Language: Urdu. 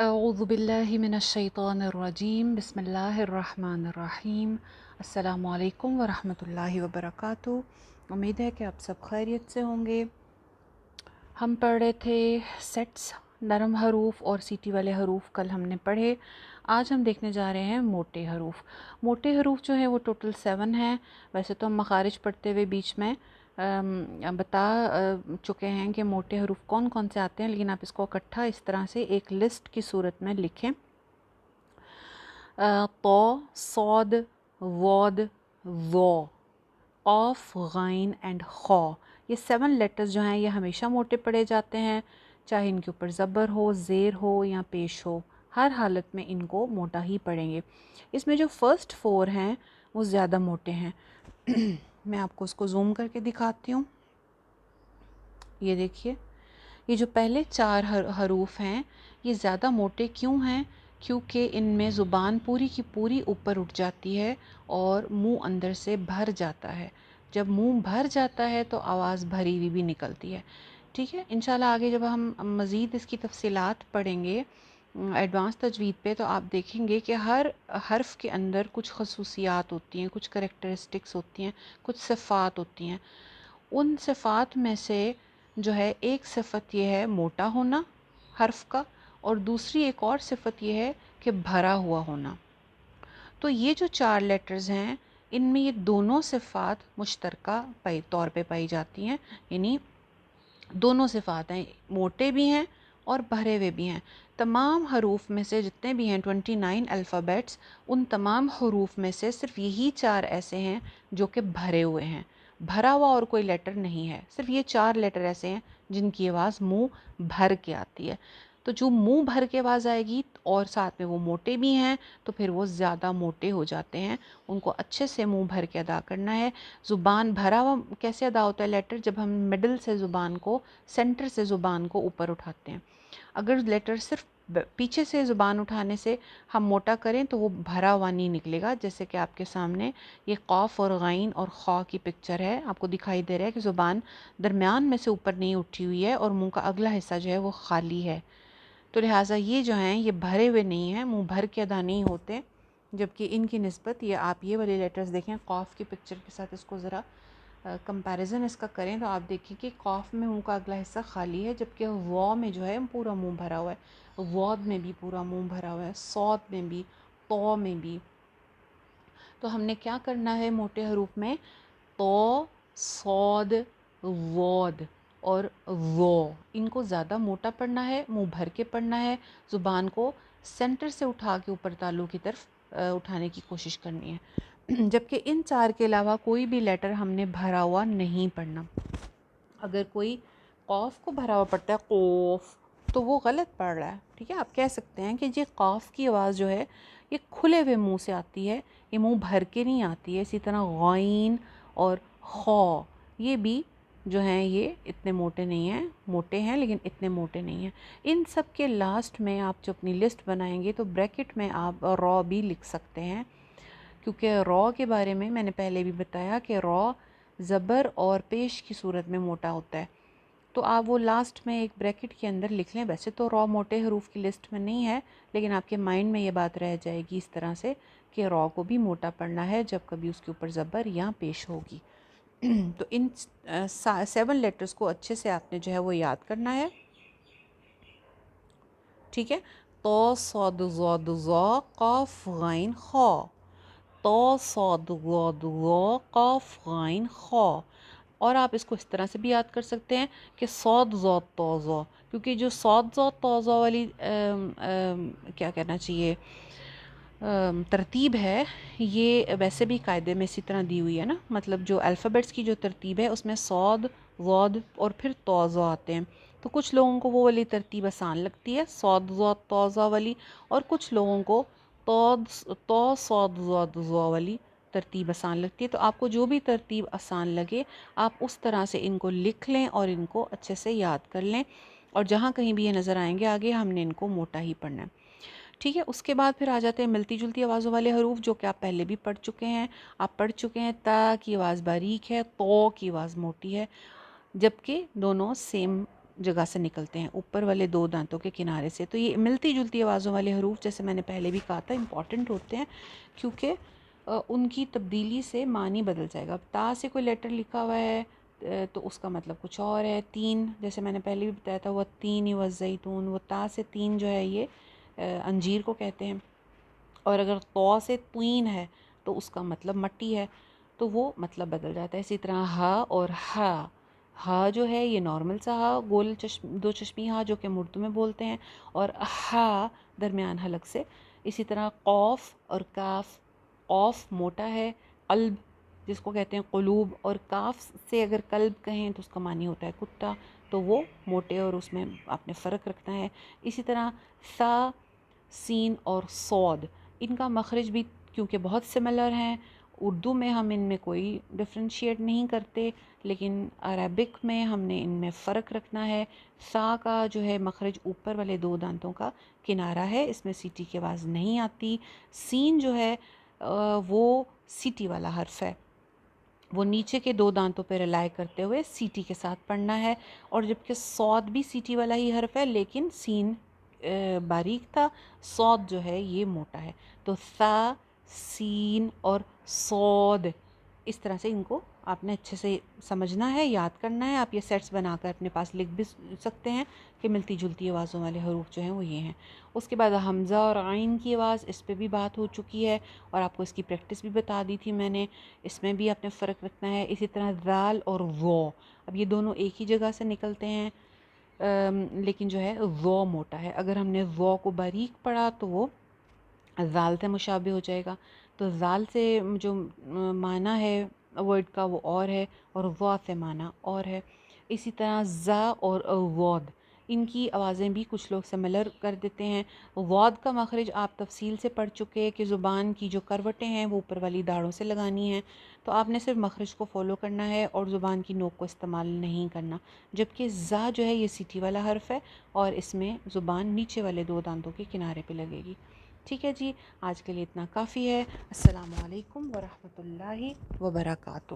اعوذ باللہ من الشیطان الرجیم بسم اللہ الرحمن الرحیم السلام علیکم ورحمۃ اللہ وبرکاتہ۔ امید ہے کہ آپ سب خیریت سے ہوں گے۔ ہم پڑھ رہے تھے سیٹس، نرم حروف اور سیٹی والے حروف کل ہم نے پڑھے۔ آج ہم دیکھنے جا رہے ہیں موٹے حروف۔ موٹے حروف جو ہیں وہ ٹوٹل 7 ہیں۔ ویسے تو ہم مخارج پڑھتے ہوئے بیچ میں بتا چکے ہیں کہ موٹے حروف کون کون سے آتے ہیں، لیکن آپ اس کو اکٹھا اس طرح سے ایک لسٹ کی صورت میں لکھیں۔ طا، صاد، واد، ظا، قاف، غین اینڈ خا، یہ 7 لیٹرز جو ہیں یہ ہمیشہ موٹے پڑھے جاتے ہیں، چاہے ان کے اوپر زبر ہو، زیر ہو یا پیش ہو، ہر حالت میں ان کو موٹا ہی پڑھیں گے۔ اس میں جو فرسٹ 4 ہیں وہ زیادہ موٹے ہیں۔ میں آپ کو اس کو زوم کر کے دکھاتی ہوں۔ یہ دیکھیے، یہ جو پہلے 4 حروف ہیں یہ زیادہ موٹے کیوں ہیں؟ کیونکہ ان میں زبان پوری کی پوری اوپر اٹھ جاتی ہے اور منہ اندر سے بھر جاتا ہے۔ جب منہ بھر جاتا ہے تو آواز بھری ہوئی بھی نکلتی ہے۔ ٹھیک ہے، انشاءاللہ آگے جب ہم مزید اس کی تفصیلات پڑھیں گے ایڈوانس تجوید پہ، تو آپ دیکھیں گے کہ ہر حرف کے اندر کچھ خصوصیات ہوتی ہیں، کچھ کریکٹرسٹکس ہوتی ہیں، کچھ صفات ہوتی ہیں۔ ان صفات میں سے جو ہے ایک صفت یہ ہے موٹا ہونا حرف کا، اور دوسری ایک اور صفت یہ ہے کہ بھرا ہوا ہونا۔ تو یہ جو 4 لیٹرز ہیں ان میں یہ دونوں صفات مشترکہ طور پہ پائی جاتی ہیں، یعنی دونوں صفات ہیں، موٹے بھی ہیں اور بھرے ہوئے بھی ہیں۔ تمام حروف میں سے جتنے بھی ہیں 29 الفابیٹس، ان تمام حروف میں سے صرف یہی 4 ایسے ہیں جو کہ بھرے ہوئے ہیں۔ بھرا ہوا اور کوئی لیٹر نہیں ہے، صرف یہ 4 لیٹر ایسے ہیں جن کی آواز منہ بھر کے آتی ہے۔ تو جو منہ بھر کے آواز آئے گی اور ساتھ میں وہ موٹے بھی ہیں تو پھر وہ زیادہ موٹے ہو جاتے ہیں، ان کو اچھے سے منہ بھر کے ادا کرنا ہے۔ زبان بھرا ہوا کیسے ادا ہوتا ہے لیٹر؟ جب ہم مڈل سے زبان کو، سینٹر سے زبان کو اوپر اٹھاتے ہیں۔ اگر لیٹر صرف پیچھے سے زبان اٹھانے سے ہم موٹا کریں تو وہ بھرا ہوا نہیں نکلے گا، جیسے کہ آپ کے سامنے یہ قاف اور غین اور خا کی پکچر ہے، آپ کو دکھائی دے رہا ہے کہ زبان درمیان میں سے اوپر نہیں اٹھی ہوئی ہے اور منہ کا اگلا حصہ جو ہے وہ خالی ہے۔ تو لہٰذا یہ جو ہیں یہ بھرے ہوئے نہیں ہیں، منہ بھر کے ادا نہیں ہوتے، جبکہ ان کی نسبت یہ آپ یہ والے لیٹرز دیکھیں قاف کی پکچر کے ساتھ، اس کو ذرا کمپیریزن اس کا کریں تو آپ دیکھیں کہ قاف میں منہ کا اگلا حصہ خالی ہے، جبکہ وا میں جو ہے پورا منہ بھرا ہوا ہے، واد میں بھی پورا منہ بھرا ہوا ہے، صاد میں بھی، طا میں بھی۔ تو ہم نے کیا کرنا ہے موٹے حروف میں؟ طا، صاد، واد اور وا، ان کو زیادہ موٹا پڑھنا ہے، منہ بھر کے پڑھنا ہے، زبان کو سینٹر سے اٹھا کے اوپر تالو کی طرف اٹھانے کی کوشش کرنی ہے۔ جبکہ ان 4 کے علاوہ کوئی بھی لیٹر ہم نے بھرا ہوا نہیں پڑھنا۔ اگر کوئی قاف کو بھرا ہوا پڑھتا ہے قوف، تو وہ غلط پڑھ رہا ہے۔ ٹھیک ہے، آپ کہہ سکتے ہیں کہ یہ قاف کی آواز جو ہے یہ کھلے ہوئے منہ سے آتی ہے، یہ منہ بھر کے نہیں آتی ہے۔ اسی طرح غین اور خا، یہ بھی جو ہیں یہ اتنے موٹے نہیں ہیں، موٹے ہیں لیکن اتنے موٹے نہیں ہیں۔ ان سب کے لاسٹ میں آپ جو اپنی لسٹ بنائیں گے تو بریکٹ میں آپ را بھی لکھ سکتے ہیں، کیونکہ را کے بارے میں نے پہلے بھی بتایا کہ را زبر اور پیش کی صورت میں موٹا ہوتا ہے، تو آپ وہ لاسٹ میں ایک بریکٹ کے اندر لکھ لیں۔ ویسے تو را موٹے حروف کی لسٹ میں نہیں ہے، لیکن آپ کے مائنڈ میں یہ بات رہ جائے گی اس طرح سے کہ را کو بھی موٹا پڑھنا ہے جب کبھی اس کے اوپر زبر یا پیش ہوگی۔ تو ان 7 لیٹرز کو اچھے سے آپ نے جو ہے وہ یاد کرنا ہے۔ ٹھیک ہے، طا، صاد، ضاد، ظا، قاف، غین، خا، طا، صاد، ضاد، ظا، قاف، غین، خا۔ اور آپ اس کو اس طرح سے بھی یاد کر سکتے ہیں کہ صاد، ضاد، طا، ظا، کیونکہ جو صاد، ضاد، طا، ظا والی کیا کہنا چاہیے ترتیب ہے، یہ ویسے بھی قاعدے میں اسی طرح دی ہوئی ہے نا، مطلب جو الفابیٹس کی جو ترتیب ہے اس میں صاد، ضاد اور پھر طا، ظا آتے ہیں۔ تو کچھ لوگوں کو وہ والی ترتیب آسان لگتی ہے، صاد، ضاد، طا، ظا والی، اور کچھ لوگوں کو طا، صاد، ضاد، ظا والی ترتیب آسان لگتی ہے۔ تو آپ کو جو بھی ترتیب آسان لگے آپ اس طرح سے ان کو لکھ لیں اور ان کو اچھے سے یاد کر لیں، اور جہاں کہیں بھی یہ نظر آئیں گے آگے ہم نے ان کو موٹا ہی پڑھنا ہے۔ ٹھیک ہے، اس کے بعد پھر آ جاتے ہیں ملتی جلتی آوازوں والے حروف، جو کہ آپ پہلے بھی پڑھ چکے ہیں۔ آپ پڑھ چکے ہیں تا کی آواز باریک ہے، تو کی آواز موٹی ہے، جبکہ دونوں سیم جگہ سے نکلتے ہیں، اوپر والے دو دانتوں کے کنارے سے. تو یہ ملتی جلتی آوازوں والے حروف جیسے میں نے پہلے بھی کہا تھا امپورٹنٹ ہوتے ہیں، کیونکہ ان کی تبدیلی سے معنی بدل جائے گا. اب تا سے کوئی لیٹر لکھا ہوا ہے تو اس کا مطلب کچھ اور ہے. تین جیسے میں نے پہلے بھی بتایا تھا، وہ تین والزیتون، وہ تا سے تین جو ہے یہ انجیر کو کہتے ہیں. اور اگر طا سے توین ہے تو اس کا مطلب مٹی ہے، تو وہ مطلب بدل جاتا ہے. اسی طرح ہا اور ہا، ہا جو ہے یہ نارمل سا ہا، گول دو چشمی ہا جو کہ ہم اردو میں بولتے ہیں، اور ہا درمیان حلق سے. اسی طرح قوف اور کاف، قوف موٹا ہے، قلب جس کو کہتے ہیں قلوب، اور کاف سے اگر قلب کہیں تو اس کا معنی ہوتا ہے کتا، تو وہ موٹے، اور اس میں آپ نے فرق رکھنا ہے. اسی طرح سا، سین اور صاد، ان کا مخرج بھی کیونکہ بہت سملر ہیں، اردو میں ہم ان میں کوئی ڈفرینشیٹ نہیں کرتے، لیکن عربک میں ہم نے ان میں فرق رکھنا ہے. سا کا جو ہے مخرج اوپر والے دو دانتوں کا کنارہ ہے، اس میں سیٹی کی آواز نہیں آتی. سین جو ہے وہ سیٹی والا حرف ہے، وہ نیچے کے دو دانتوں پہ رلائے کرتے ہوئے سیٹی کے ساتھ پڑھنا ہے. اور جبکہ صاد بھی سیٹی والا ہی حرف ہے، لیکن سین باریک تھا، صاد جو ہے یہ موٹا ہے. تو سا، سین اور صاد، اس طرح سے ان کو آپ نے اچھے سے سمجھنا ہے، یاد کرنا ہے. آپ یہ سیٹس بنا کر اپنے پاس لکھ بھی سکتے ہیں کہ ملتی جلتی آوازوں والے حروف جو ہیں وہ یہ ہیں. اس کے بعد حمزہ اور عین کی آواز، اس پہ بھی بات ہو چکی ہے اور آپ کو اس کی پریکٹس بھی بتا دی تھی میں نے، اس میں بھی آپ نے فرق رکھنا ہے. اسی طرح ذال اور ذو، اب یہ دونوں ایک ہی جگہ سے نکلتے ہیں، لیکن جو ہے ذو موٹا ہے. اگر ہم نے ذو کو باریک پڑھا تو وہ ذال سے مشابہ ہو جائے گا. تو ذال سے جو معنی ہے ورڈ کا وہ اور ہے، اور وا سے معنی اور ہے. اسی طرح زا اور واد، ان کی آوازیں بھی کچھ لوگ سملر کر دیتے ہیں. واد کا مخرج آپ تفصیل سے پڑھ چکے کہ زبان کی جو کروٹیں ہیں وہ اوپر والی داڑھوں سے لگانی ہیں، تو آپ نے صرف مخرج کو فالو کرنا ہے اور زبان کی نوک کو استعمال نہیں کرنا. جبکہ زا جو ہے یہ سیٹی والا حرف ہے اور اس میں زبان نیچے والے دو دانتوں کے کنارے پہ لگے گی. ٹھیک ہے جی، آج کے لیے اتنا کافی ہے. السلام علیکم ورحمۃ اللہ وبرکاتہ.